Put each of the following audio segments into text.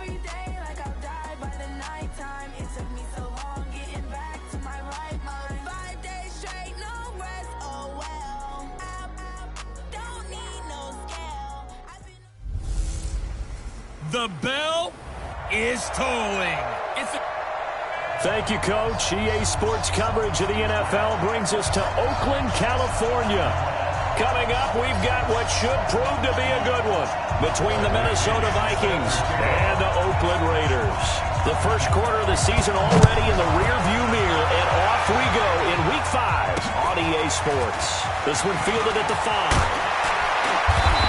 every day like I'll die by the nighttime. It took me so long getting back to my right mind. 5 days straight, no rest, oh well. I don't need no scale. The bell is tolling. Thank you, Coach. EA Sports coverage of the NFL brings us to Oakland, California. Coming up, we've got what should prove to be a good one between the Minnesota Vikings and the Oakland Raiders. The first quarter of the season already in the rearview mirror, and off we go in Week 5 on EA Sports. This one fielded at the 5.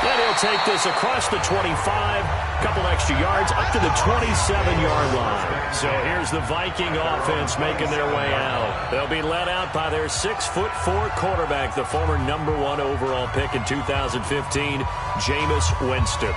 And he'll take this across the 25, couple extra yards, up to the 27-yard line. So here's the Viking offense making their way out. They'll be led out by their 6'4" quarterback, the former #1 overall pick in 2015, Jameis Winston.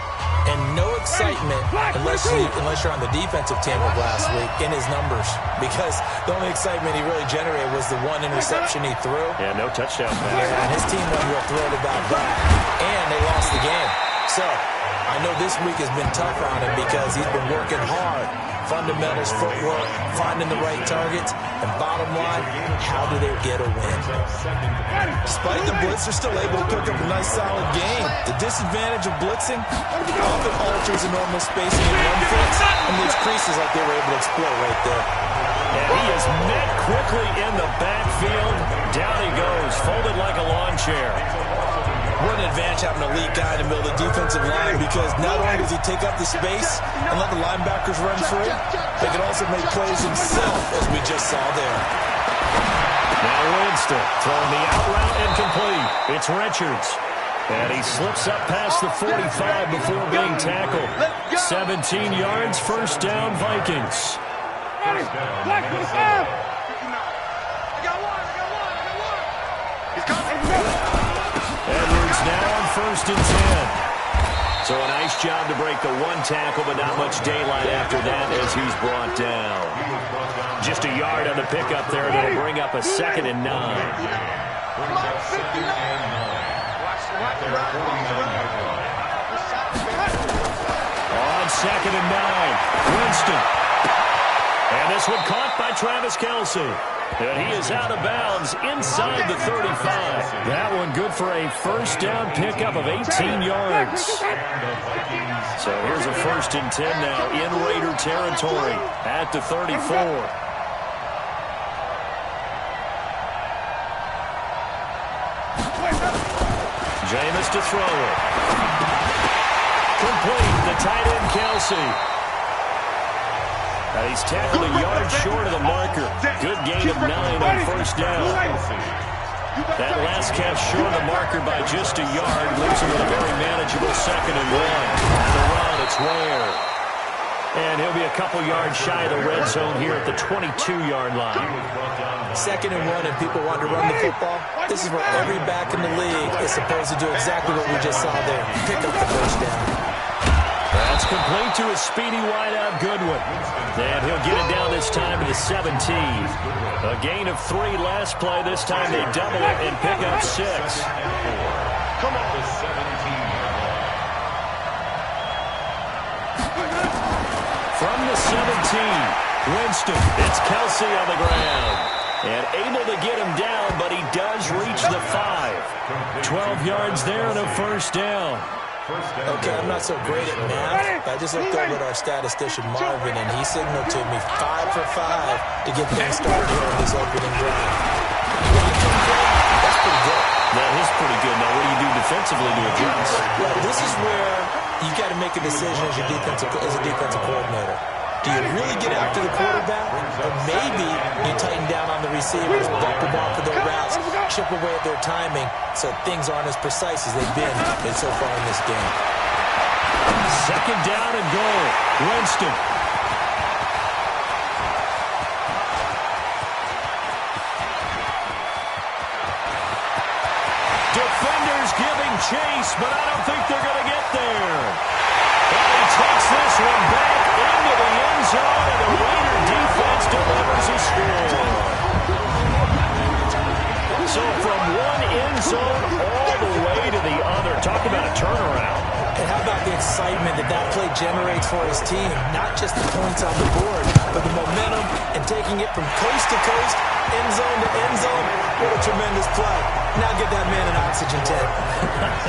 And no excitement unless you're on the defensive team of last week in his numbers, because the only excitement he really generated was the one interception he threw. Yeah, no touchdown pass. Yeah, and his team wasn't real thrilled about that. And they lost the game. So I know this week has been tough on him because he's been working hard. Fundamentals, footwork, finding the right targets, and bottom line, how do they get a win? Despite the blitz, they're still able to pick up a nice, solid game. The disadvantage of blitzing often alters the normal spacing in run fits and leaves creases like they were able to exploit right there. And he is met quickly in the backfield. Down he goes, folded like a lawn chair. What an advantage having an elite guy in the middle of the defensive line, because not only does he take up the space and let the linebackers run free, he can also make plays himself, as we just saw there. Now Winston throwing the out route incomplete. It's Richards. And he slips up past the 45 before being tackled. 17 yards, first down, Vikings. Edwards now on 1st and 10. So a nice job to break the one tackle, but not much daylight after that as he's brought down. Just a yard on the pickup there that'll bring up a 2nd and 9. On 2nd and 9, Winston. And this one caught by Travis Kelce. And he is out of bounds inside the 35. That one good for a first down pickup of 18 yards. So here's a 1st and 10 now in Raider territory at the 34. Jameis to throw it. Complete, the tight end Kelce. And he's tackled a yard short of the marker. Good gain of 9 on first down. That last catch short of the marker by just a yard leaves him with a very manageable 2nd and 1. The run, it's Ware. And he'll be a couple yards shy of the red zone here at the 22-yard line. 2nd and 1, and people want to run the football. This is where every back in the league is supposed to do exactly what we just saw there. Pick up the first down. That's complete to a speedy wideout Goodwin. And he'll get it down this time to the 17. A gain of 3 last play. This time they double it and pick up 6. Come on. The 17. From the 17, Winston. It's Kelce on the ground. And able to get him down, but he does reach the 5. 12 yards there and a first down. Okay, I'm not so great at math, but I just looked over at our statistician Marvin, and he signaled to me 5 for 5 to get things started here on this opening drive. That's pretty good. That is pretty good. Now, what do you do defensively to adjust? Well, this is where you got to make a decision as a defensive coordinator. Do you really get after the quarterback, or maybe you tighten down on the receivers, block the ball for their routes, chip away at their timing, so things aren't as precise as they've been so far in this game. 2nd down and goal. Winston. Defenders giving chase, but I don't think they're going to get there. And he takes this one back into the end zone, and the Raider defense delivers a score. So from one end zone all the way to the other. Talk about a turnaround. And how about the excitement that play generates for his team. Not just the points on the board, but the momentum and taking it from coast to coast, end zone to end zone. What a tremendous play. Now get that man an oxygen tank.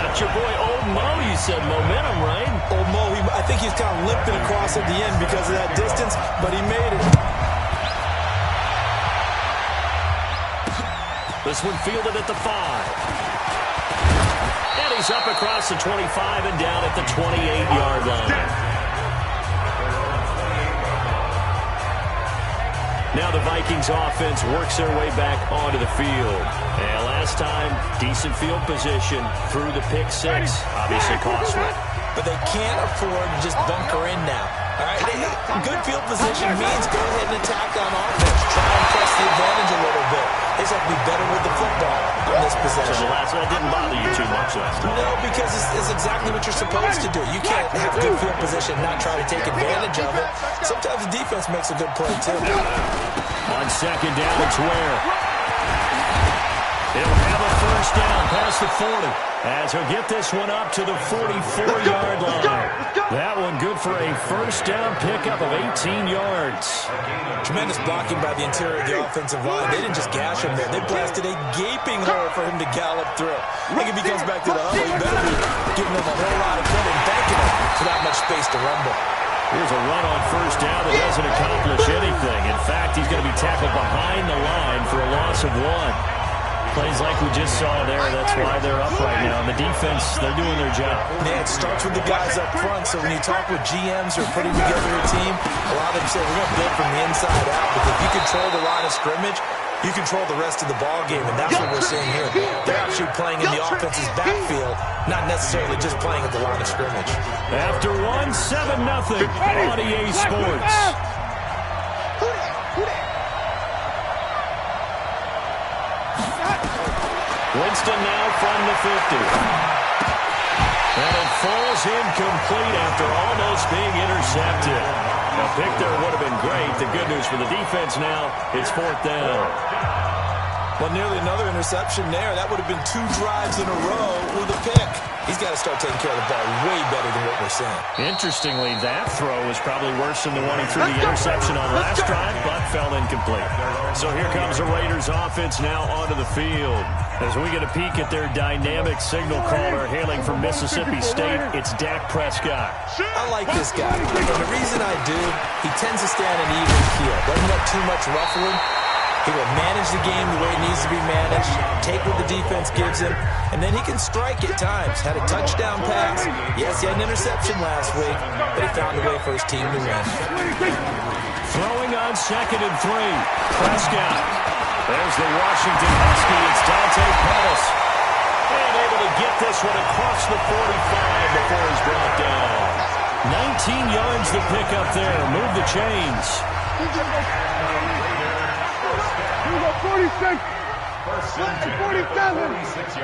That's your boy Old Mo, you said momentum, right? Old Mo, I think he's kind of limping across at the end because of that distance, but he made it. This one fielded at the 5. And he's up across the 25 and down at the 28-yard line. Now the Vikings offense works their way back onto the field. And last time, decent field position through the pick 6. Obviously costly. But they can't afford to just bunker in now. All right? Good field position means go ahead and attack on offense. Try and press the advantage a little bit. They just have to be better with the football on this possession. So the last one didn't bother you too much last time. No, because it's exactly what you're supposed to do. You can't have good field position and not try to take advantage of it. Sometimes the defense makes a good play, too. On second down, it's Ware. He'll have a first down past the 40. As he'll get this one up to the 44-yard line. That one good for a first down pickup of 18 yards. Tremendous blocking by the interior of the offensive line. They didn't just gash him there. They blasted a gaping hole for him to gallop through. I think if he comes back to the huddle, he better be giving him a whole lot of credit and thanking him for that much space to rumble. Here's a run on first down that doesn't accomplish anything. In fact, he's going to be tackled behind the line for a loss of 1. Plays like we just saw there. That's why they're up right now. And the defense, they're doing their job. Yeah, it starts with the guys up front. So when you talk with GMs who are putting together a team, a lot of them say, we're going to build from the inside out. Because if you control the line of scrimmage, you control the rest of the ball game. And that's what we're seeing here. They're actually playing in the offense's backfield, not necessarily just playing at the line of scrimmage. After 1, 7-0 on EA Sports. Winston now from the 50. And it falls incomplete after almost being intercepted. A pick there would have been great. The good news for the defense now, it's 4th down. Well, nearly another interception there. That would have been 2 drives in a row with a pick. He's got to start taking care of the ball way better than what we're seeing. Interestingly, that throw was probably worse than the one he threw the interception on last drive, but fell incomplete. So here comes the Raiders offense now onto the field. As we get a peek at their dynamic signal caller hailing from Mississippi State, it's Dak Prescott. I like this guy. And the reason I do, he tends to stay on an even keel. Doesn't let too much ruffling. He will manage the game the way it needs to be managed, take what the defense gives him, and then he can strike at times. Had a touchdown pass. Yes, he had an interception last week, but he found a way for his team to win. Throwing on 2nd and 3. Prescott. There's the Washington Husky. It's Dante Pettis. And able to get this one across the 45 before he's brought down. 19 yards to pick up there. Move the chains. 46, 47, 26.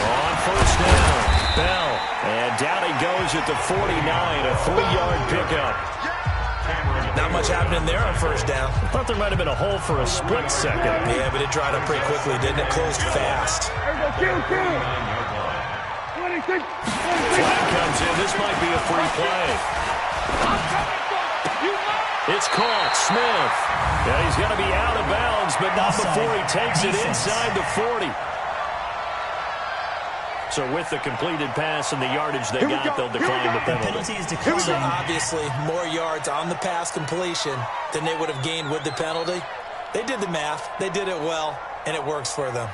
On first down, Bell. And down he goes at the 49, a 3-yard pickup. Not much happening there on first down. I thought there might have been a hole for a split second. Yeah, but it dried up pretty quickly, didn't it? Closed fast. 26. Flag comes in. This might be a free play. It's caught. Smith. Yeah, he's going to be out of bounds, but not before he takes it inside the 40. So with the completed pass and the yardage they got, they'll decline the penalty. So obviously, more yards on the pass completion than they would have gained with the penalty. They did the math. They did it well, and it works for them.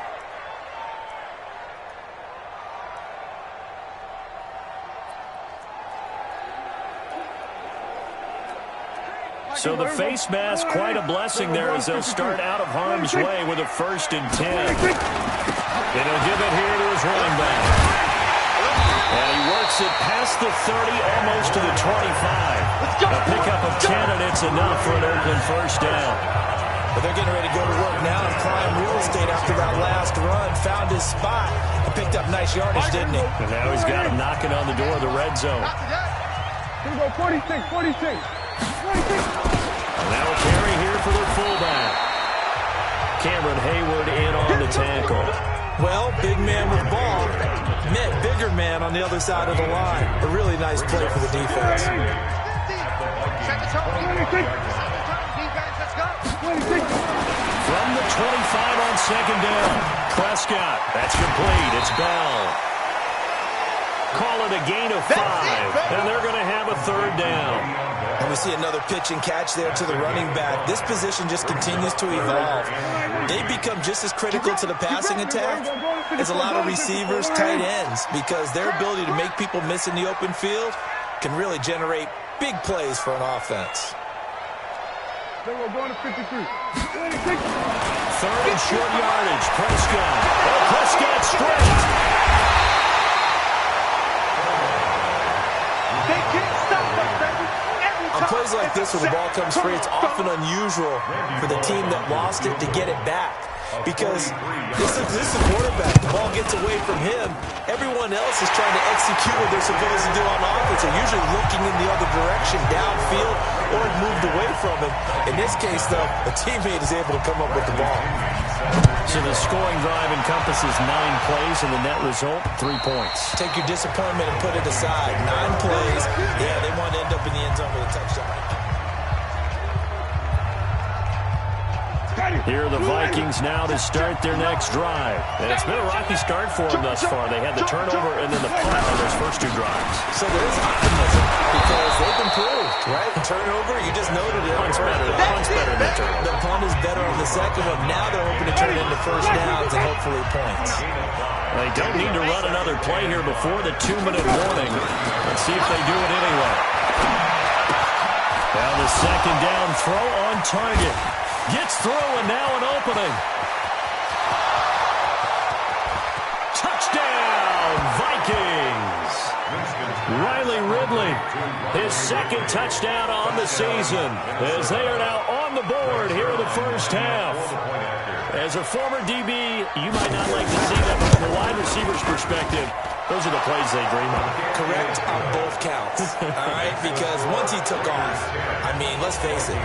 So the face mask, quite a blessing there as they'll start out of harm's way with a 1st and 10. And he'll give it here to his running back. And he works it past the 30, almost to the 25. A pickup of 10, and it's enough for an Oakland first down. But they're getting ready to go to work now in prime real estate after that last run. Found his spot and picked up nice yardage, didn't he? And now he's got him knocking on the door of the red zone. Here we go, 46. And now a carry here for their fullback. Cameron Hayward in on the tackle. Well, big man with ball met bigger man on the other side of the line. A really nice play for the defense. From the 25 on second down. Prescott, that's complete. It's Bell. Call it a gain of 5, and they're going to have a third down. And we see another pitch and catch there to the running back. This position just continues to evolve. They become just as critical to the passing attack as a lot of receivers, tight ends, because their ability to make people miss in the open field can really generate big plays for an offense. Going to 53. Third and short yardage. Prescott. Prescott straight. They can't stop us, baby. On plays like this where the ball comes free, it's often unusual for the team that lost it to get it back. Because this is a quarterback. The ball gets away from him. Everyone else is trying to execute what they're supposed to do on offense. They're usually looking in the other direction, downfield, or moved away from him. In this case, though, a teammate is able to come up with the ball. So the scoring drive encompasses 9 plays, and the net result, 3 points. Take your disappointment and put it aside. 9 plays. Yeah, they want to end up in the end zone with a touchdown. Here are the Vikings now to start their next drive. And it's been a rocky start for them thus far. They had the turnover and then the punt on those first 2 drives. So there is optimism because they've improved, right? Turnover, you just noted it. Punt's better than the turnover. The punt is better on the second one. Now they're hoping to turn it into first downs and hopefully points. They don't need to run another play here before the 2-minute warning. Let's see if they do it anyway. Now the second down throw on target. Gets through, and now an opening. Touchdown, Vikings! Riley Ridley, his second touchdown on the season, as they are now on the board here in the first half. As a former DB, you might not like to see that, but from a wide receiver's perspective, those are the plays they dream of. Correct on both counts, all right? Because once he took off, I mean, let's face it,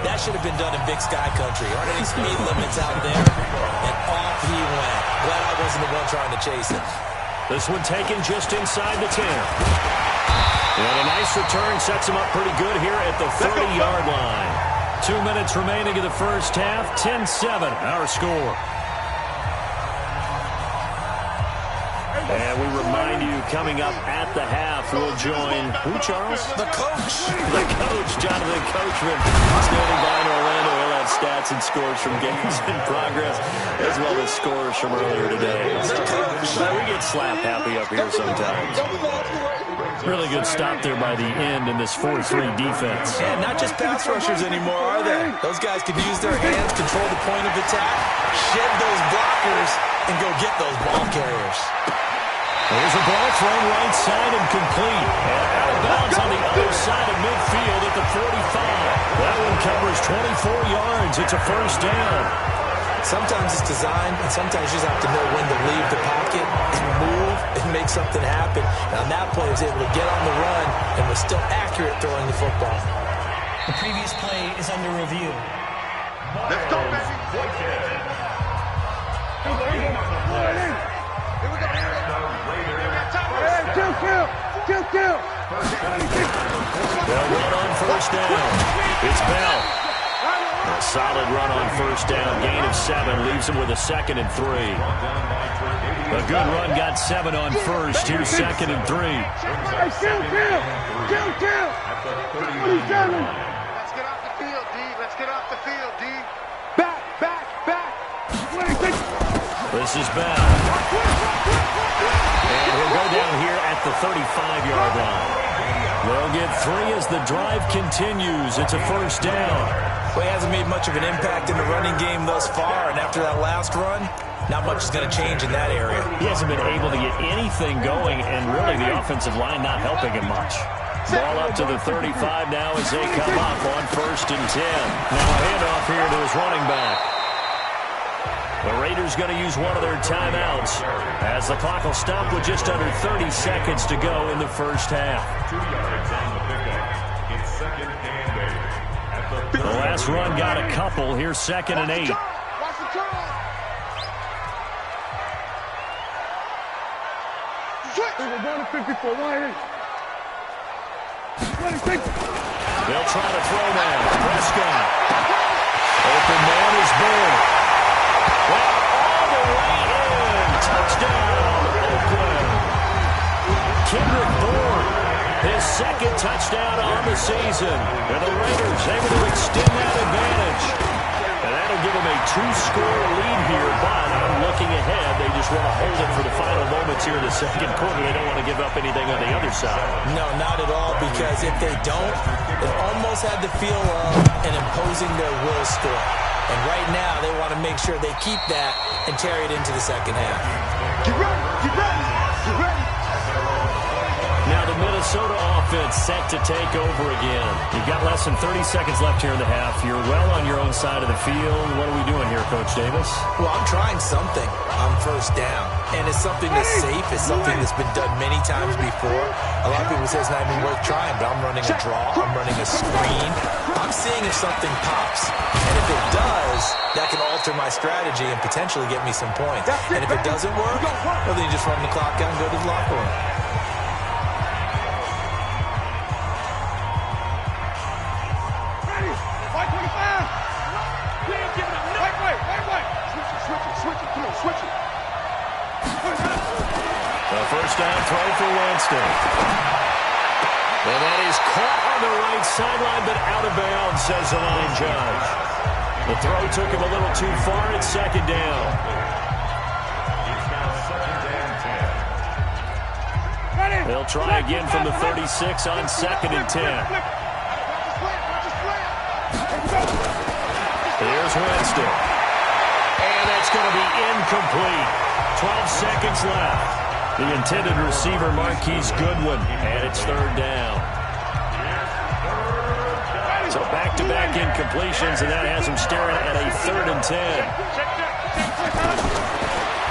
that should have been done in Big Sky Country. Aren't any speed limits out there? And off he went. Glad I wasn't the one trying to chase him. This one taken just inside the 10. And a nice return sets him up pretty good here at the 30-yard line. 2 minutes remaining in the first half. 10-7, our score. And we remind you, coming up at the half, we'll join, who, Charles? The coach. The coach, Jonathan Coachman, standing by in Orlando. He'll have stats and scores from games in progress, as well as scores from earlier today. We get slap happy up here sometimes. Really good stop there by the end in this 4-3 defense. And not just pass rushers anymore, are they? Those guys can use their hands, control the point of attack, shed those blockers, and go get those ball carriers. There's a ball thrown right side and complete. And out of bounds on the other side of midfield at the 45. That one covers 24 yards. It's a first down. Sometimes it's designed, and sometimes you just have to know when to leave the pocket and move and make something happen. Now, that player was able to get on the run and was still accurate throwing the football. The previous play is under review. Let's go, baby. Kill. They'll run on first down. It's Bell. A solid run on first down. Gain of 7 leaves him with a 2nd and 3. A good run got 7 on first. Here's 2nd and 3. Kill. 27. Let's get off the field, D. Let's get off the field, D. Back. 26. This is Bell. And he'll go down here at the 35-yard line. They'll get 3 as the drive continues. It's a first down. Well, he hasn't made much of an impact in the running game thus far, and after that last run, not much is going to change in that area. He hasn't been able to get anything going, and really the offensive line not helping him much. Ball up to the 35 now as they come up on 1st and 10. Now a handoff here to his running back. The Raiders going to use one of their timeouts as the clock will stop with just under 30 seconds to go in the first half. 2 yards on the pickup. It's 2nd and 8. The last run got a couple. Here's 2nd and 8. Watch the turn. They'll try to throw now. Prescott. Open man is Bourne. Well, all the way in. Touchdown, Oakland. Kendrick Bourne, his second touchdown on the season. And the Raiders able to extend that advantage. And that'll give them a 2-score lead here, but I'm looking ahead. They just want to hold it for the final moments here in the second quarter. They don't want to give up anything on the other side. No, not at all, because if they don't, it almost had the feel of an imposing their will score. And right now, they want to make sure they keep that and carry it into the second half. Get ready, get ready, get ready. Now the Minnesota offense set to take over again. You've got less than 30 seconds left here in the half. You're well on your own side of the field. What are we doing here, Coach Davis? Well, I'm trying something on first down. And it's something that's safe. It's something that's been done many times before. A lot of people say it's not even worth trying, but I'm running a draw. I'm running a screen. I'm seeing if something pops. And if it does, that can alter my strategy and potentially get me some points. And if it doesn't work, well, then you just run the clock out and go to the locker room. First down throw for Winston. And that is caught on the right sideline, but out of bounds, says the line judge. The throw took him a little too far. It's second down. It's now second and 10. They'll try again from the 36 on second and 10. Here's Winston. And that's going to be incomplete. 12 seconds left. The intended receiver, Marquise Goodwin, and it's third down. So back-to-back incompletions, and that has him staring at a 3rd and 10.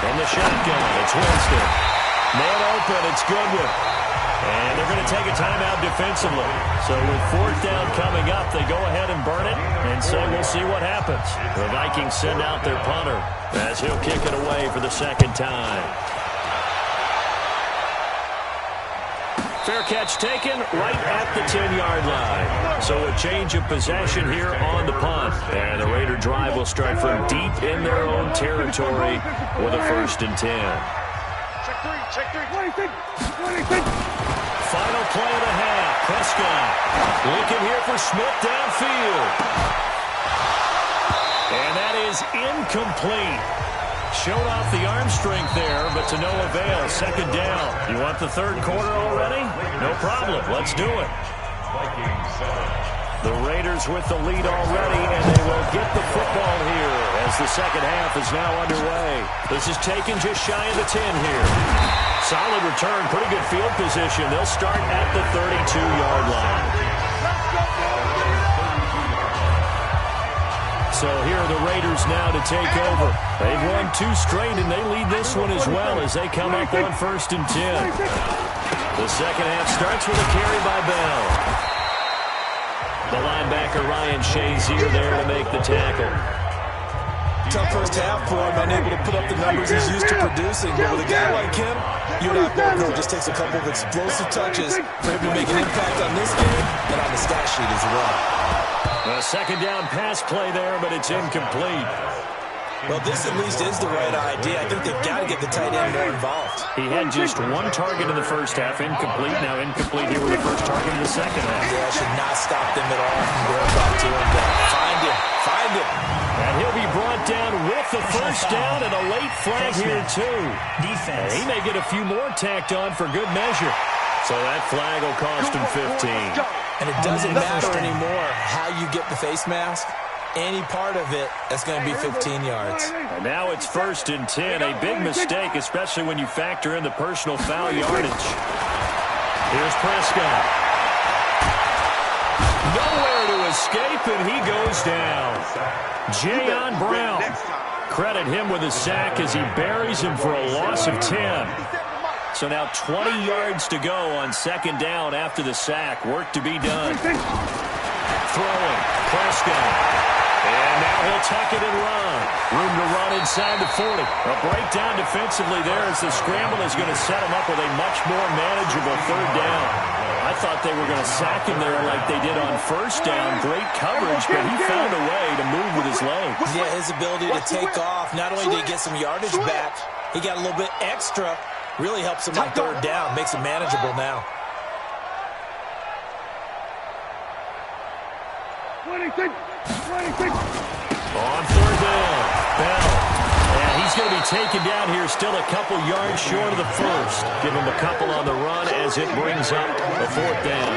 From the shotgun, it's Winston. Man open, it's Goodwin. And they're going to take a timeout defensively. So with 4th down coming up, they go ahead and burn it and say we'll see what happens. The Vikings send out their punter as he'll kick it away for the second time. Fair catch taken right at the 10-yard line. So a change of possession here on the punt. And the Raider drive will start from deep in their own territory with a 1st and 10. Check three. Final play of the half. Prescott looking here for Smith downfield. And that is incomplete. Showed off the arm strength there, but to no avail. Second down. You want the 3rd quarter already? No problem. Let's do it. The Raiders with the lead already, and they will get the football here as the second half is now underway. This is taken just shy of the 10 here. Solid return, pretty good field position. They'll start at the 32-yard line. So here are the Raiders now to take over. They've won 2 straight, and they lead this one as well as they come up on 1st and 10. The second half starts with a carry by Bell. The linebacker Ryan Shazier there to make the tackle. Tough first half for him, unable to put up the numbers he's used to producing. But with a guy like him, you and I both know it just takes a couple of explosive touches for him to make an impact on this game and on the stat sheet as well. A second down pass play there, but it's incomplete. Well, this at least is the right idea. I think they've got to get the tight end more involved. He had just 1 target in the first half, incomplete. Now incomplete here with the first target in the second half. Yeah, should not stop them at all from going back to him. Find him. And he'll be brought down with the first down and a late flag here, too. Defense. And he may get a few more tacked on for good measure. So that flag will cost him 15. And it doesn't matter anymore how you get the face mask. Any part of it, that's going to be 15 yards. And now it's 1st and 10. A big mistake, especially when you factor in the personal foul yardage. Here's Prescott. Nowhere to escape, and he goes down. Jayon Brown. Credit him with a sack as he buries him for a loss of 10. So now 20 yards to go on 2nd down after the sack. Work to be done. Throwing. Prescott. And now he'll tuck it and run. Room to run inside the 40. A breakdown defensively there as the scramble is going to set him up with a much more manageable third down. I thought they were going to sack him there like they did on first down. Great coverage, but he found a way to move with his legs. Yeah, his ability to take off. Not only did he get some yardage back, he got a little bit extra. Really helps him on third down. Makes it manageable now. 26. On third down, Bell. And he's going to be taken down here, still a couple yards short of the first. Give him a couple on the run as it brings up a fourth down.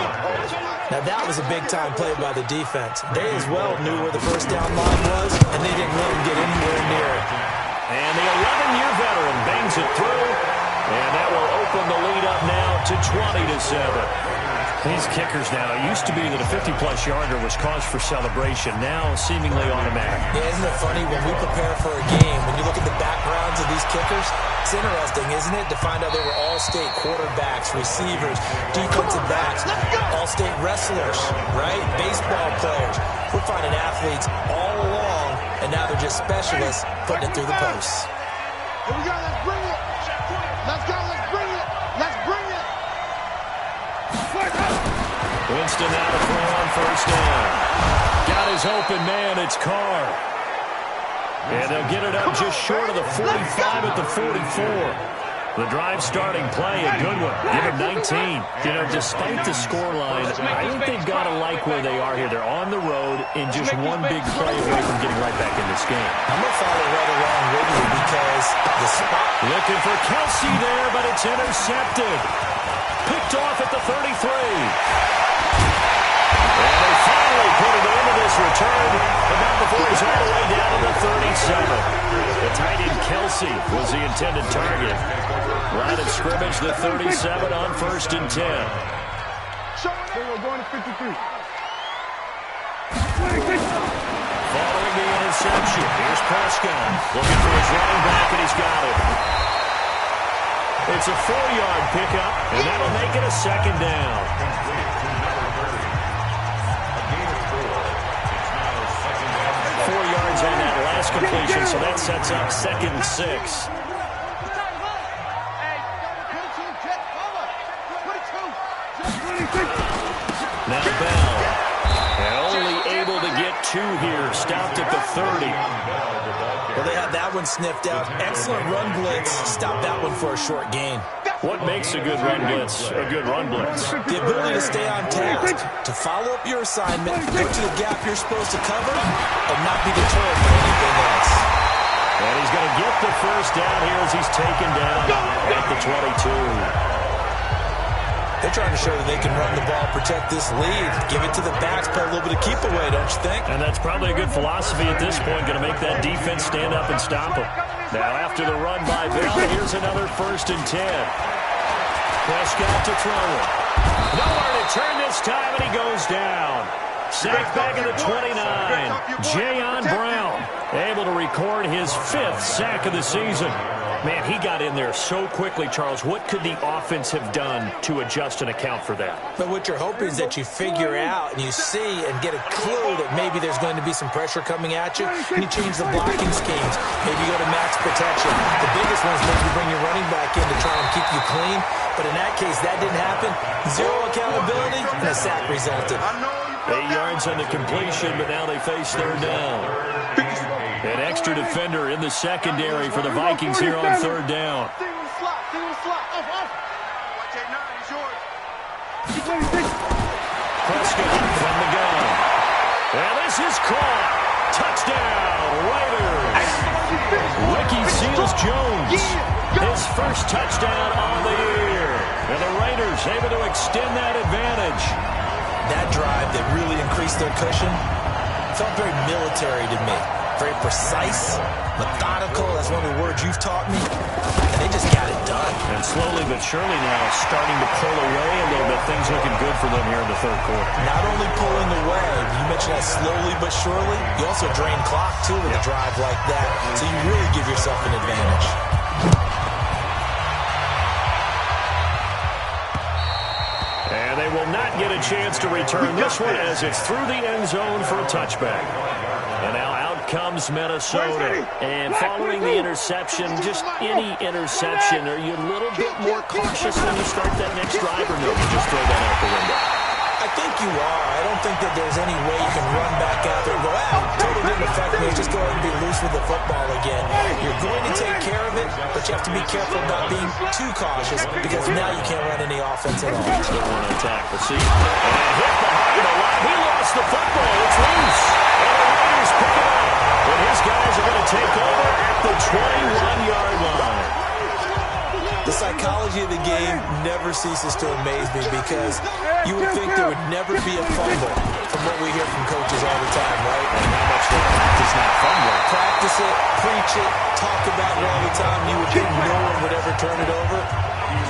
Now that was a big-time play by the defense. They as well knew where the first down line was, and they didn't let him get anywhere near it. And the 11-year veteran bangs it through, and that will open the lead up now to 20-7. These kickers now, it used to be that a 50-plus yarder was cause for celebration. Now seemingly automatic. Yeah, isn't it funny when we prepare for a game, when you look at the backgrounds of these kickers, it's interesting, isn't it, to find out they were all-state quarterbacks, receivers, defensive backs, all-state wrestlers, right? Baseball players. We're finding athletes all along, and now they're just specialists putting it through the posts. Here we go, let's bring it. Let's go, let's bring it. Let's bring it. Winston out of throw on first down. Got his open man, it's Carr. And they'll get it up just short of the 45 at the 44. The drive starting play, a good one. Give him 19. You know, despite the scoreline, I think they've got to like where they are here. They're on the road in just one big play away from getting right back in this game. I'm going to follow right along with you because the spot. Looking for Kelsey there, but it's intercepted. Picked off at the 33. And they finally put it into this return, but not before he's all the way down to the 37. The tight end Kelsey was the intended target. Line of scrimmage, the 37 on 1st and 10. We're going to 53. Following the interception, here's Prescott. Looking for his running back, and he's got it. It's a 4-yard pickup, and that'll make it a second down. 4 yards on that last completion, so that sets up 2nd and 6. Now Bell, only able to get 2 here, stopped at the 30. Well, they had that one sniffed out. Excellent run blitz. Stopped that one for a short gain. What makes a good run blitz a good run blitz? The ability to stay on task, to follow up your assignment, go to the gap you're supposed to cover, and not be deterred by anything else. And he's going to get the first down here as he's taken down at the 22. They're trying to show that they can run the ball, protect this lead, give it to the backs, play a little bit of keep away, don't you think? And that's probably a good philosophy at this point, going to make that defense stand up and stop them. Now after the run by Bell, here's another 1st and 10. Prescott to throw it. Nowhere to turn this time, and he goes down. Sacked back at the 29. Jayon Brown able to record his 5th sack of the season. Man, he got in there so quickly, Charles. What could the offense have done to adjust and account for that? But what you're hoping is that you figure out and you see and get a clue that maybe there's going to be some pressure coming at you, and you change the blocking schemes. Maybe you go to max protection. The biggest one is maybe bring your running back in to try and keep you clean. But in that case, that didn't happen. 0 accountability, and a sack resulted. 8 yards on the completion, but now they face 3rd down. An extra defender in the secondary for the Vikings here on 3rd down. Prescott from the gun. And this is caught. Touchdown, Raiders. Ricky Seals-Jones, his first touchdown on the year. And the Raiders able to extend that advantage. That drive that really increased their cushion felt very military to me. Very precise, methodical, that's one of the words you've taught me. And they just got it done. And slowly but surely now starting to pull away a little bit. Things looking good for them here in the 3rd quarter. Not only pulling away, you mentioned that slowly but surely, you also drain clock too with a drive like that. So you really give yourself an advantage. And they will not get a chance to return this one as it's through the end zone for a touchback. And now out comes Minnesota. And following the interception, just any interception, are you a little bit more cautious when you start that next drive, or no, you just throw that out the window? I think you are. I don't think that there's any way you can run back out there and go, totally didn't affect me. Just go ahead and be loose with the football again. You're going to take care of it, but you have to be careful about being too cautious because now you can't run any offense at all. Still want to attack. We'll see. And hit behind the line. He lost the football. It's loose. And the Raiders pick it up. And his guys are going to take over at the 21-yard line. The psychology of the game never ceases to amaze me because you would think there would never be a fumble from what we hear from coaches all the time, right? And how much they practice not fumbling. Practice it, preach it, talk about it all the time. You would think no one would ever turn it over.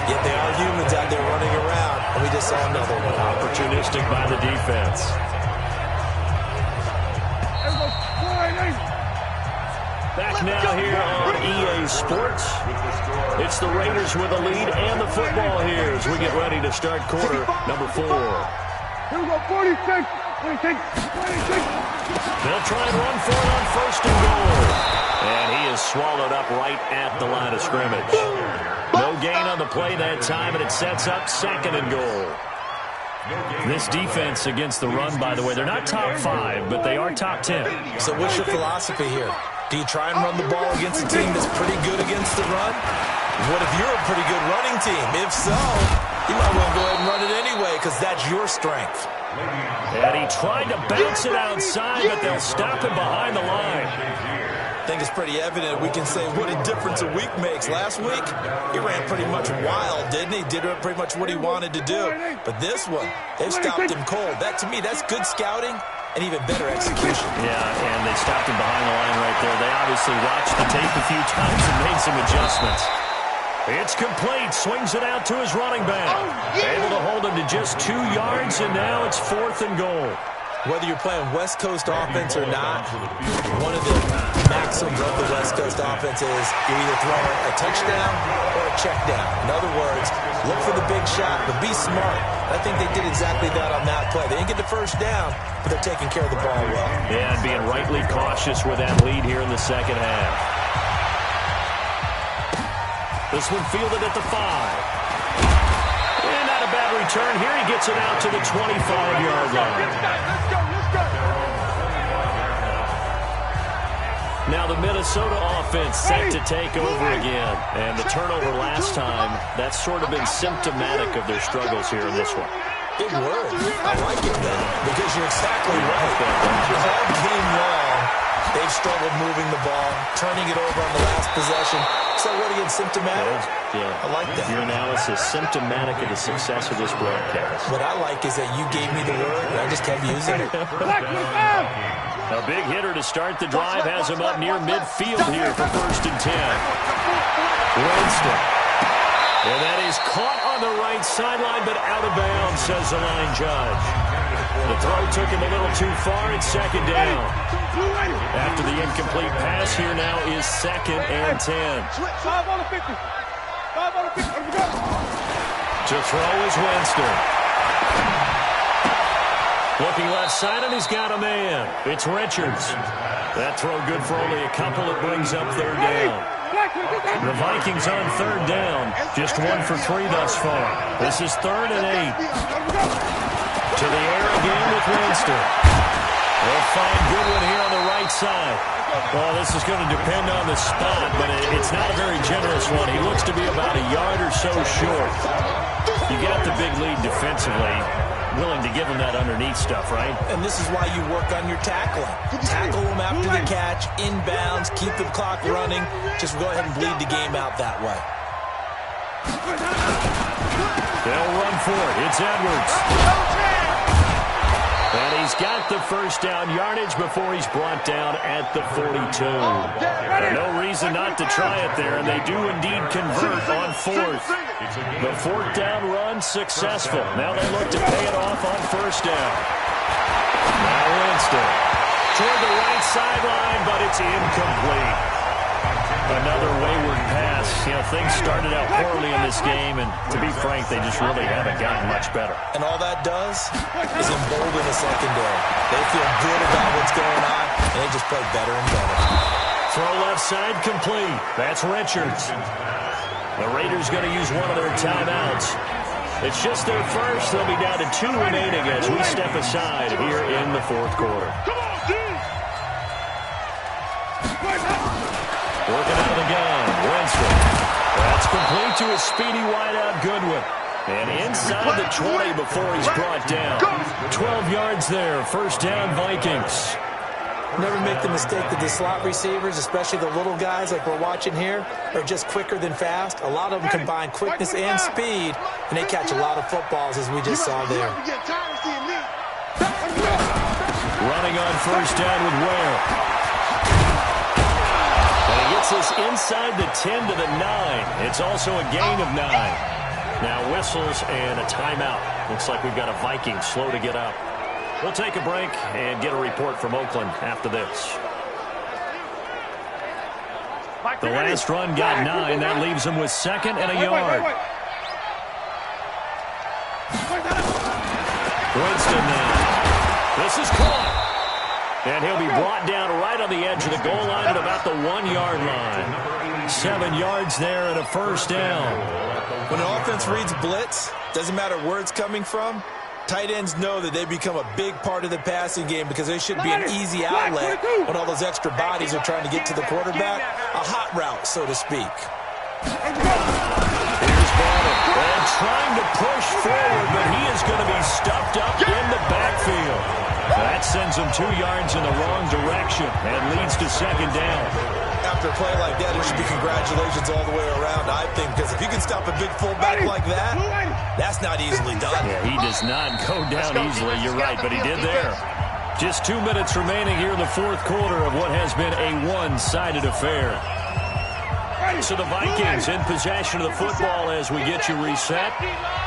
Yet they are humans out there running around, and we just saw another one. Opportunistic by the defense. Back now here on EA Sports. It's the Raiders with a lead and the football here as we get ready to start quarter number 4. Here we go, 46, 26, 26. They'll try and run for it on first and goal. And he is swallowed up right at the line of scrimmage. No gain on the play that time, and it sets up second and goal. This defense against the run, by the way, they're not top 5, but they are top 10. So what's your philosophy here? Do you try and run the ball against a team that's pretty good against the run? What if you're a pretty good running team? If so, you might want to go ahead and run it anyway because that's your strength. And he tried to bounce it outside, but they'll stop him behind the line. I think it's pretty evident we can say what a difference a week makes. Last week, he ran pretty much wild, didn't he? Did pretty much what he wanted to do. But this one, they've stopped him cold. That, to me, that's good scouting and even better execution. Yeah, and they stopped him behind the line right there. They obviously watched the tape a few times and made some adjustments. It's complete. Swings it out to his running back. Able to hold him to just 2 yards, and now it's 4th and goal. Whether you're playing West Coast offense or not, one of the maxims of the West Coast offense is you're either throwing a touchdown or a check down. In other words, look for the big shot, but be smart. I think they did exactly that on that play. They didn't get the first down, but they're taking care of the ball well. Yeah, and being rightly cautious with that lead here in the second half. This one fielded at the 5. And not a bad return. Here he gets it out to the 25-yard line. Now the Minnesota offense set to take over again. And the turnover last time, that's sort of been symptomatic of their struggles here in this one. Big word. I like it, though, because you're exactly right. All game long, they've struggled moving the ball, turning it over on the last possession. So what again, symptomatic? Yeah. I like that. Your analysis, symptomatic of the success of this broadcast. What I like is that you gave me the word, and I just kept using it. A big hitter to start the drive has him up near midfield here for 1st and 10. Winston. And that is caught on the right sideline, but out of bounds, says the line judge. The throw took him a little too far. It's 2nd down. After the incomplete pass, here now is 2nd and 10. 5 on the 50. 5 on the 50. To throw is Winston. Looking left side, and he's got a man. It's Richards. That throw good for only a couple. It brings up 3rd down. The Vikings on 3rd down. Just 1 for 3 thus far. This is 3rd and 8. To the air again with Winston. They'll find Goodwin here on the right side. Well, this is going to depend on the spot, but it's not a very generous one. He looks to be about a yard or so short. You got the big lead defensively. Willing to give him that underneath stuff, right? And this is why you work on your tackling. Tackle him after the catch, inbounds, keep the clock running. Just go ahead and bleed the game out that way. They'll run for it. It's Edwards. And he's got the first down yardage before he's brought down at the 42. And no reason not to try it there, and they do indeed convert on 4th. The 4th down run successful. Now they look to pay it off on 1st down. Now Winston toward the right sideline, but it's incomplete. Another wayward pass. You know, things started out poorly in this game, and to be frank, they just really haven't gotten much better. And all that does is embolden the secondary. They feel good about what's going on, and they just play better and better. Throw left side complete. That's Richards. The Raiders going to use one of their timeouts. It's just their first. They'll be down to 2 remaining as we step aside here in the fourth quarter. Working out of the gun, Winston. That's complete to a speedy wideout, Goodwin. And inside the 20 before he's brought down. 12 yards there, first down Vikings. Never make the mistake that the slot receivers, especially the little guys like we're watching here, are just quicker than fast. A lot of them combine quickness and speed, and they catch a lot of footballs, as we just saw there. Running on first down with Ware. And he gets us inside the 10 to the 9. It's also a gain of 9. Now whistles and a timeout. Looks like we've got a Viking slow to get up. We'll take a break and get a report from Oakland after this. The last run got 9. That leaves him with second and a yard. Winston now. This is caught. And he'll be brought down right on the edge of the goal line at about the 1-yard line. 7 yards there and a first down. When an offense reads blitz, doesn't matter where it's coming from, tight ends know that they become a big part of the passing game because they should be an easy outlet when all those extra bodies are trying to get to the quarterback. A hot route, so to speak. Here's Ballard. And trying to push forward, but he is going to be stuffed up in the backfield. That sends him 2 yards in the wrong direction and leads to second down. After a play like that, it should be congratulations all the way around, I think, because if you can stop a big fullback like that, that's not easily done. Yeah, he does not go down easily, you're right, but he did there. Just 2 minutes remaining here in the fourth quarter of what has been a one-sided affair. So the Vikings in possession of the football as we get you reset.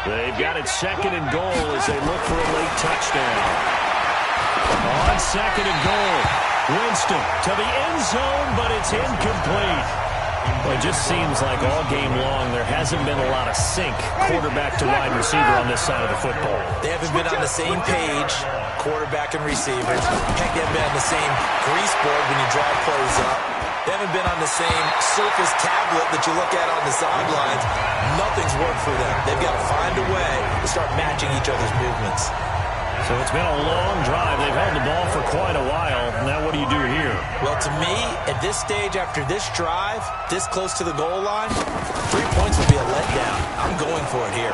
They've got it second and goal as they look for a late touchdown. On second and goal, Winston to the end zone, but it's incomplete. Well, it just seems like all game long there hasn't been a lot of sync quarterback to wide receiver on this side of the football. They haven't been on the same page, quarterback and receivers. Heck, they haven't been on the same grease board when you draw plays up. They haven't been on the same surface tablet that you look at on the sidelines. Nothing's worked for them. They've got to find a way to start matching each other's movements. So it's been a long drive. They've held the ball for quite a while. Now what do you do here? Well, to me, at this stage, after this drive, this close to the goal line, 3 points would be a letdown. I'm going for it here.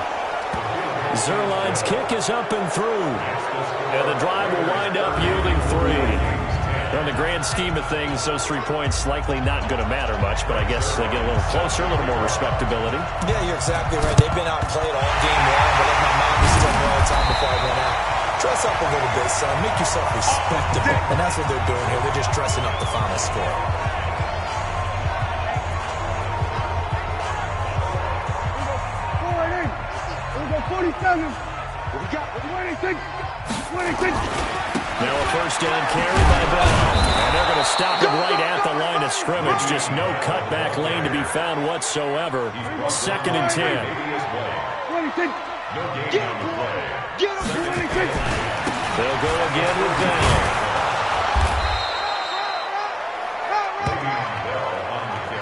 Zerline's kick is up and through. And the drive will wind up yielding 3. In the grand scheme of things, those 3 points likely not going to matter much, but I guess they get a little closer, a little more respectability. Yeah, you're exactly right. They've been outplayed all game long, but like my mom used to tell me all the time before I went out, dress up a little bit, son. Make yourself respectable. And that's what they're doing here. They're just dressing up the final score. Here we go, 47. What we got? 26. 26. Now a first down carry by Bell. And they're going to stop it right at the line of scrimmage. Just no cutback lane to be found whatsoever. Second and 10. 26. Get him, 26. They'll go again with Bell.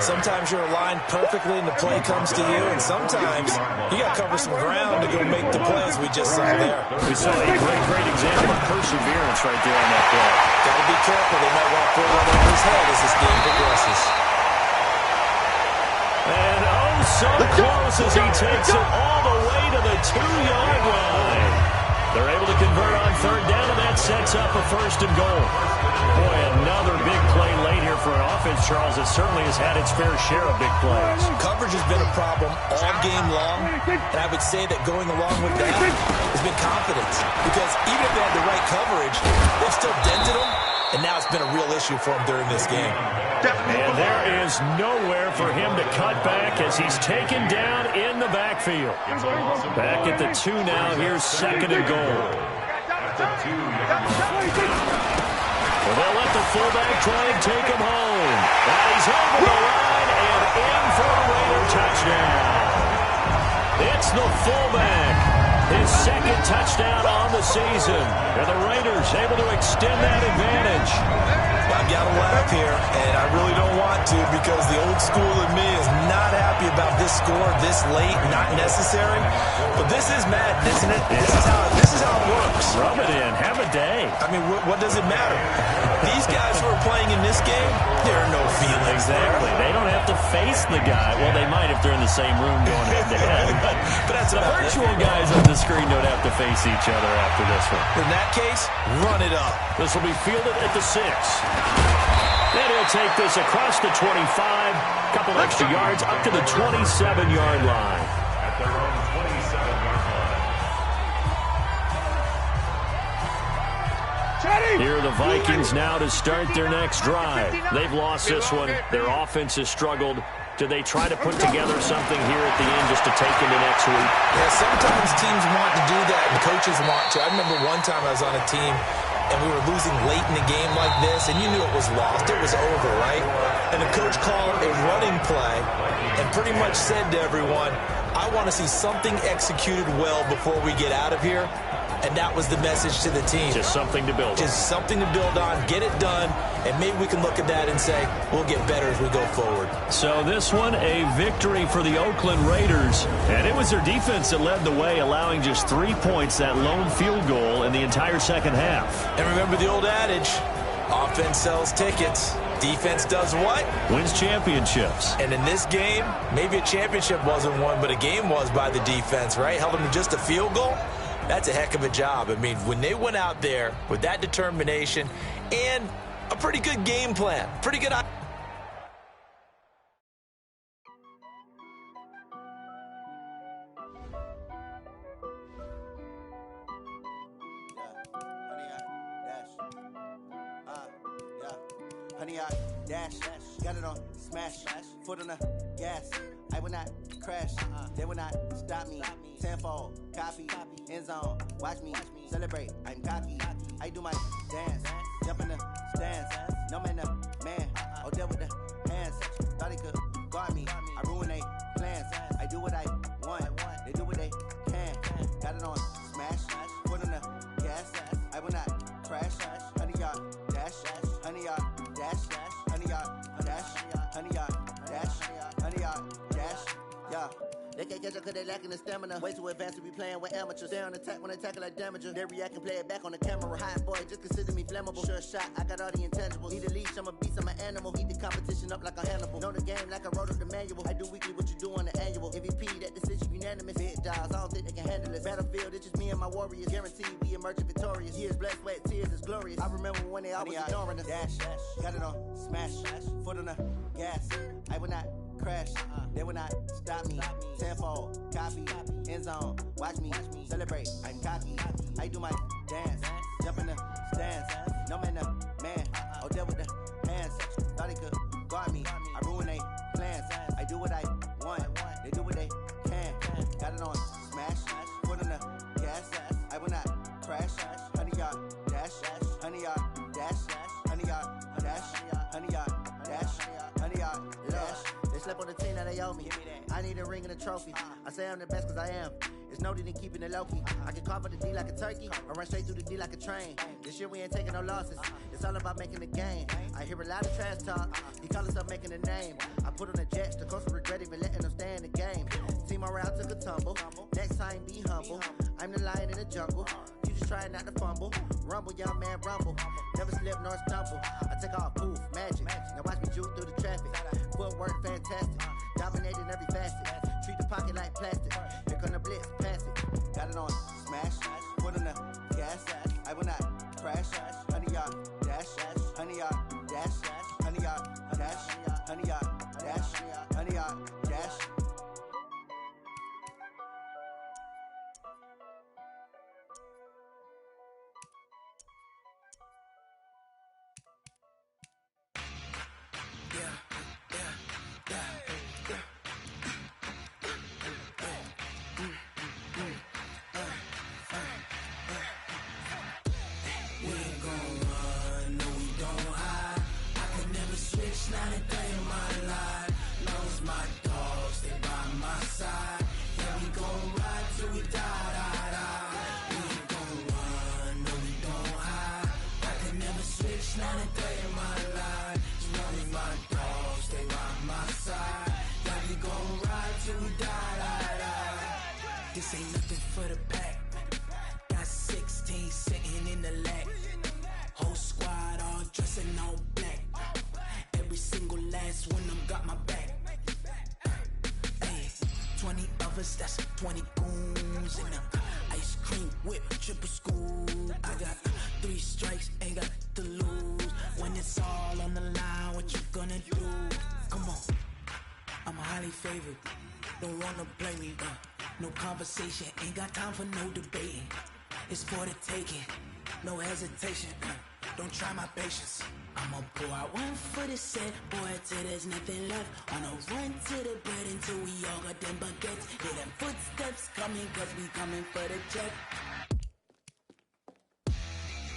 Sometimes you're aligned perfectly and the play comes to you, and sometimes you got to cover some ground to go make the plays we just saw there. We saw a great example of perseverance right there on that play. Got to be careful. They might want to throw one over his head as this game progresses. And oh, so close as he takes it all the way to the 2-yard line. They're able to convert on third down, and that sets up a first and goal. Boy, another big play late here for an offense, Charles, that certainly has had its fair share of big plays. Coverage has been a problem all game long, and I would say that going along with that has been confidence. Because even if they had the right coverage, they've still dented them, and now it's been a real issue for them during this game. And there is nowhere for him to cut back as he's taken down in the backfield. Back at the 2 now. Here's second and goal. Well, they'll let the fullback try and take him home. And he's over the line and in for a Raider touchdown. It's the fullback. His second touchdown on the season. And the Raiders Raiders able to extend that advantage. I got to laugh here, and I really don't want to because the old school in me is not happy about this score this late, not necessary. But this is madness, isn't it? Yeah. This is how it works. Rub it in. Have a day. I mean, what does it matter? These guys who are playing in this game, there are no feelings exactly. there. They don't have to face the guy. Well, they might if they're in the same room going head-to-head. But that's the virtual guys on the screen don't have to face each other after this one. In that case, run it up. This will be fielded at the 6. And he'll take this across the 25, couple extra yards up to the 27-yard line. At their own 27-yard line. Here are the Vikings now to start their next drive. They've lost this one. Their offense has struggled. Do they try to put together something here at the end just to take into next week? Yeah, sometimes teams want to do that and coaches want to. I remember one time I was on a team and we were losing late in the game like this, and you knew it was lost. It was over, right? And the coach called a running play and pretty much said to everyone, I want to see something executed well before we get out of here. And that was the message to the team. Just something to build on. Just something to build on, get it done, and maybe we can look at that and say, we'll get better as we go forward. So this one, a victory for the Oakland Raiders. And it was their defense that led the way, allowing just 3 points, that lone field goal in the entire second half. And remember the old adage, offense sells tickets. Defense does what? Wins championships. And in this game, maybe a championship wasn't won, but a game was by the defense, right? Held them to just a field goal. That's a heck of a job. I mean, when they went out there with that determination and a pretty good game plan, pretty good. Honey, I dash, got it on, smash, foot on the gas. I will not crash, they will not stop me. Tenfold, copy, end zone, watch me celebrate. I'm cocky, I do my dance, jump in the stands. No man, man, oh, deal with the hands. Thought he could guard me, I ruin they plans. I do what I want, they do what they can. Got it on, smash, foot on the gas. I will not crash, honey, y'all dash, honey, y'all dash, honey, y'all dash, honey, y'all dash, honey, y'all dash, yeah. They can't catch up cause they lacking the stamina. Way too advanced to be playing with amateurs. Stay on attack when they tackle like damager. They react and play it back on the camera. Hot boy, just consider me flammable. Sure shot, I got all the intangibles. Need a leash, I'm a beast, I'm an animal. Eat the competition up like a Hannibal. Know the game like I wrote up the manual. I do weekly what you do on the annual. MVP, that decision unanimous. Big dials, I don't think they can handle this. Battlefield, it's just me and my warriors. Guaranteed we emerge victorious. Years, blood, sweat, tears, it's glorious. I remember when they always ignoring us. Dash, got it on, smash, foot on the gas. I will not crash, they will not stop me. Tenfold, copy, end zone, watch me celebrate. I'm cocky, I do my dance, jump in the stands. No man, man, oh, deal with the hands. Thought he could guard me, I ruin they plans. I do what I want, they do what they can. Got it on, smash, foot on the gas. I will not crash, honey, y'all dash, honey, y'all dash, honey, y'all dash, honey, y'all dash, honey, y'all dash. They slept on the team that they owe me. I need a ring and a trophy. I say I'm the best cause I am. It's no need in keeping it low-key. I can carve up the D like a turkey or run straight through the D like a train. This year we ain't taking no losses. It's all about making the game. I hear a lot of trash talk. He call himself making a name. I put on the Jets. The coach will regret even letting them stay in the game. Team around took a tumble. Next time be humble. I'm the lion in the jungle. You just trying not to fumble. Rumble, young man, rumble. Never slip nor stumble. I take off, poof, magic. Now watch me juke through the traffic. Footwork fantastic. Dominating every facet. Treat the pocket like plastic. Here come the blitz, pass it. Got it on, smash, foot on the gas. I will not crash. Honey, y'all dash, honey, y'all dash, honey, y'all dash, honey, y'all dash, honey, y'all dash. We ain't gon' run. This ain't nothing for the pack. Got 16 sitting in the lap. Whole squad all dressing all black. Every single last one of them got my back. Hey, 20 of us, that's 20 goons in them. Ice cream whip, triple scoop. I got 3 strikes, ain't got to lose. When it's all on the line, what you gonna do? Come on, I'm highly favored. Don't wanna play me, no conversation, ain't got time for no debating. It's for the taking, no hesitation. Don't try my patience. I'ma pour out one for the set, boy, till there's nothing left. On a run to the bread until we all got them baguettes. Hear them footsteps coming, cause we coming for the check.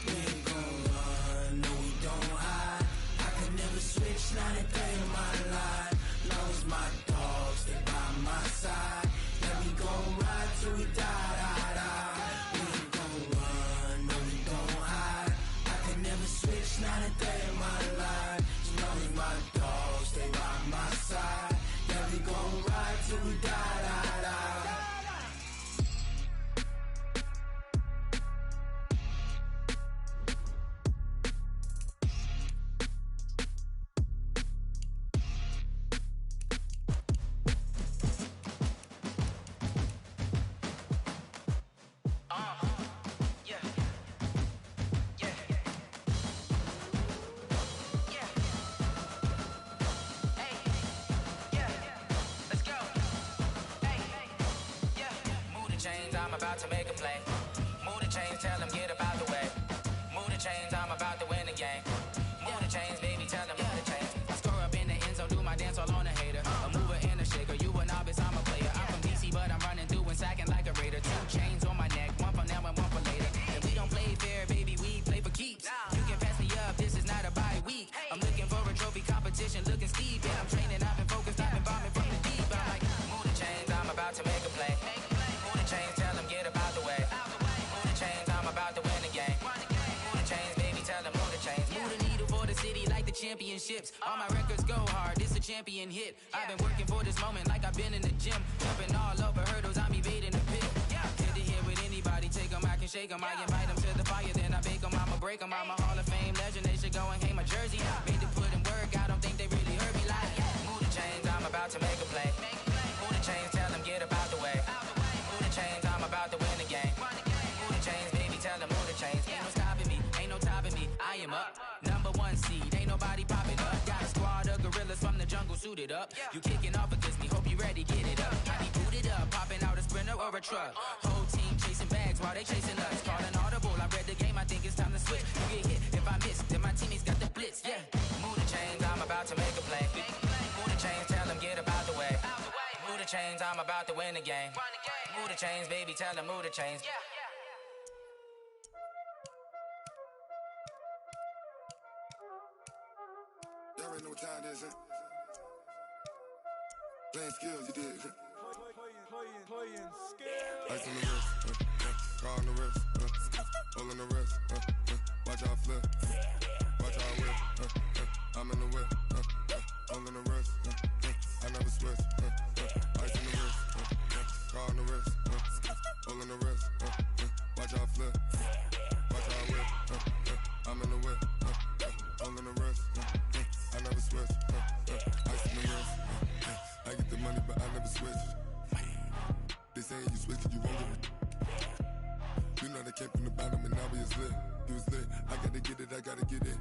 We ain't gon' run, no we don't hide. I could never switch, not a day in my life. Long as my dogs, they by my side. Let me gon' ride till we die. We ain't gon' run, no we don't hide. I could never switch, not a day in my life. As long as my dogs, they by my side. Yeah, we gon' ride till we die. I'm about to make a play. Move the chains, tell them get up out the way. Move the chains, I'm about to win the game. Move the chains, baby, tell them move the chains. I score up in the end zone, do my dance all on a hater. A mover and a shaker, you a novice, I'm a player. I'm from DC, but I'm running through and sacking like a raider. 2 chains on my neck, one for now and one for later. If we don't play fair, baby, we play for keeps. You can pass me up, this is not a bye week. I'm looking for a trophy competition, looking steep. Yeah, I'm training, I've been focused, I've been bombing from the deep. I'm like, move the chains, I'm about to make a play. Move the chains, tell them get up out the way. Move the chains, I'm about to win the game. Move the chains, baby, tell them move the chains. Move the needle for the city like the championships. All my records go hard, this a champion hit. I've been working for this moment like I've been in the gym. Jumping all over hurdles, I'm evading the pit. Head to head with anybody, take them, I can shake them. I invite them to the fire, then I bake them, I'ma break them. I'm a Hall of Fame legend, they should go and hang my jersey. Made to put in work, I don't think they really heard me like. Move the chains, I'm about to make a play. Move the chains, tell them get up out the way. Move the chains, I'm about to win the game. Move the chains, baby, tell them move the chains. Ain't no stopping me, ain't no topping me. I am up, #1 seed, ain't nobody popping up. Got a squad of gorillas from the jungle suited up. You kicking off against me, hope you ready, get it up. I be booted up, popping out a sprinter or a truck. Whole team chasing bags while they chasing us. Calling audible, I read the game, I think it's time to switch. You get hit, if I miss, then my teammates got the blitz, yeah. Move the chains, I'm about to make a play. Move the chains, tell them get up out the way. Move the chains, I'm about to win the game. Move the chains, baby, tell them move the chains. Y'all already know what time it is, huh? Playing skills, you did. Playing skills. Ice on the wrist, car on the wrist, hole in the wrist, watch out flip, watch out whip, I'm in the whip, hole in the wrist, I never switch, ice on the wrist, car on the wrist, hole in the wrist, watch out flip, watch out whip, I'm in the whip, hole in the wrist, I never switch, ice in the wrist, I get the money but I never switch. They saying you switch it, you won't get it. You know they came from the bottom and now we is lit. You was lit, I gotta get it, I gotta get it.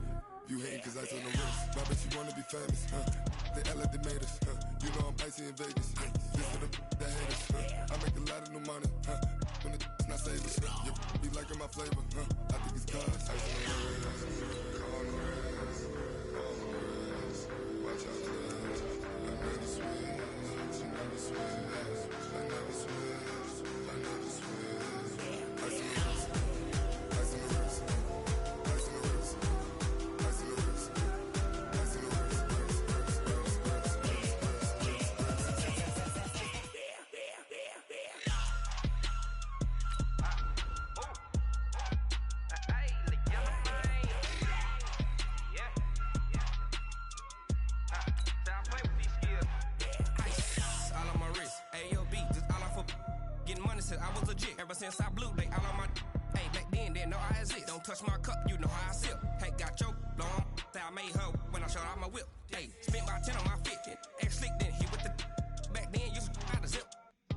You hating cause ice on the wrist. My bitch, you wanna be famous, huh? They act like they made us, huh? You know I'm icy in Vegas, huh? This for the that hate us, huh? I make a lot of new money, huh? When the not savers, huh? You be liking my flavor, huh? I think it's cause ice on the wrist, car on the wrist, watch out for this. I never switch, you never switch. I never switch, I never switch. Ice in the wrist, ice in the wrist, ice in the wrist, ice in the wrist, ice in the wrist, since I blew, they all on my. Hey, back then, didn't know I exist. Don't touch my cup, you know how I sip. Hey, got your long. I made her when I showed out my whip. Hey, spent about 10 on my fit. X slick, then hit with the. Back then, used to out the zip.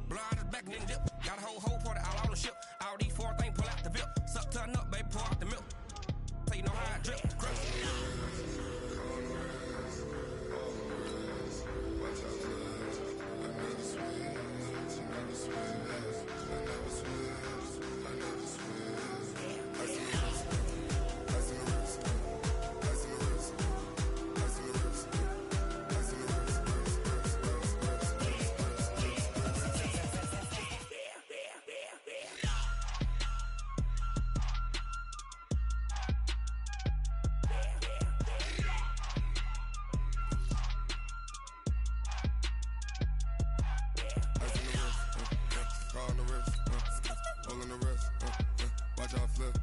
Blow out his back, then dip. Got a whole party all on the ship. All these 4 things pull out the VIP. Suck, turn up, baby, pour out the milk. So you know how I drip. On the wrist, all in the wrist, watch out flip.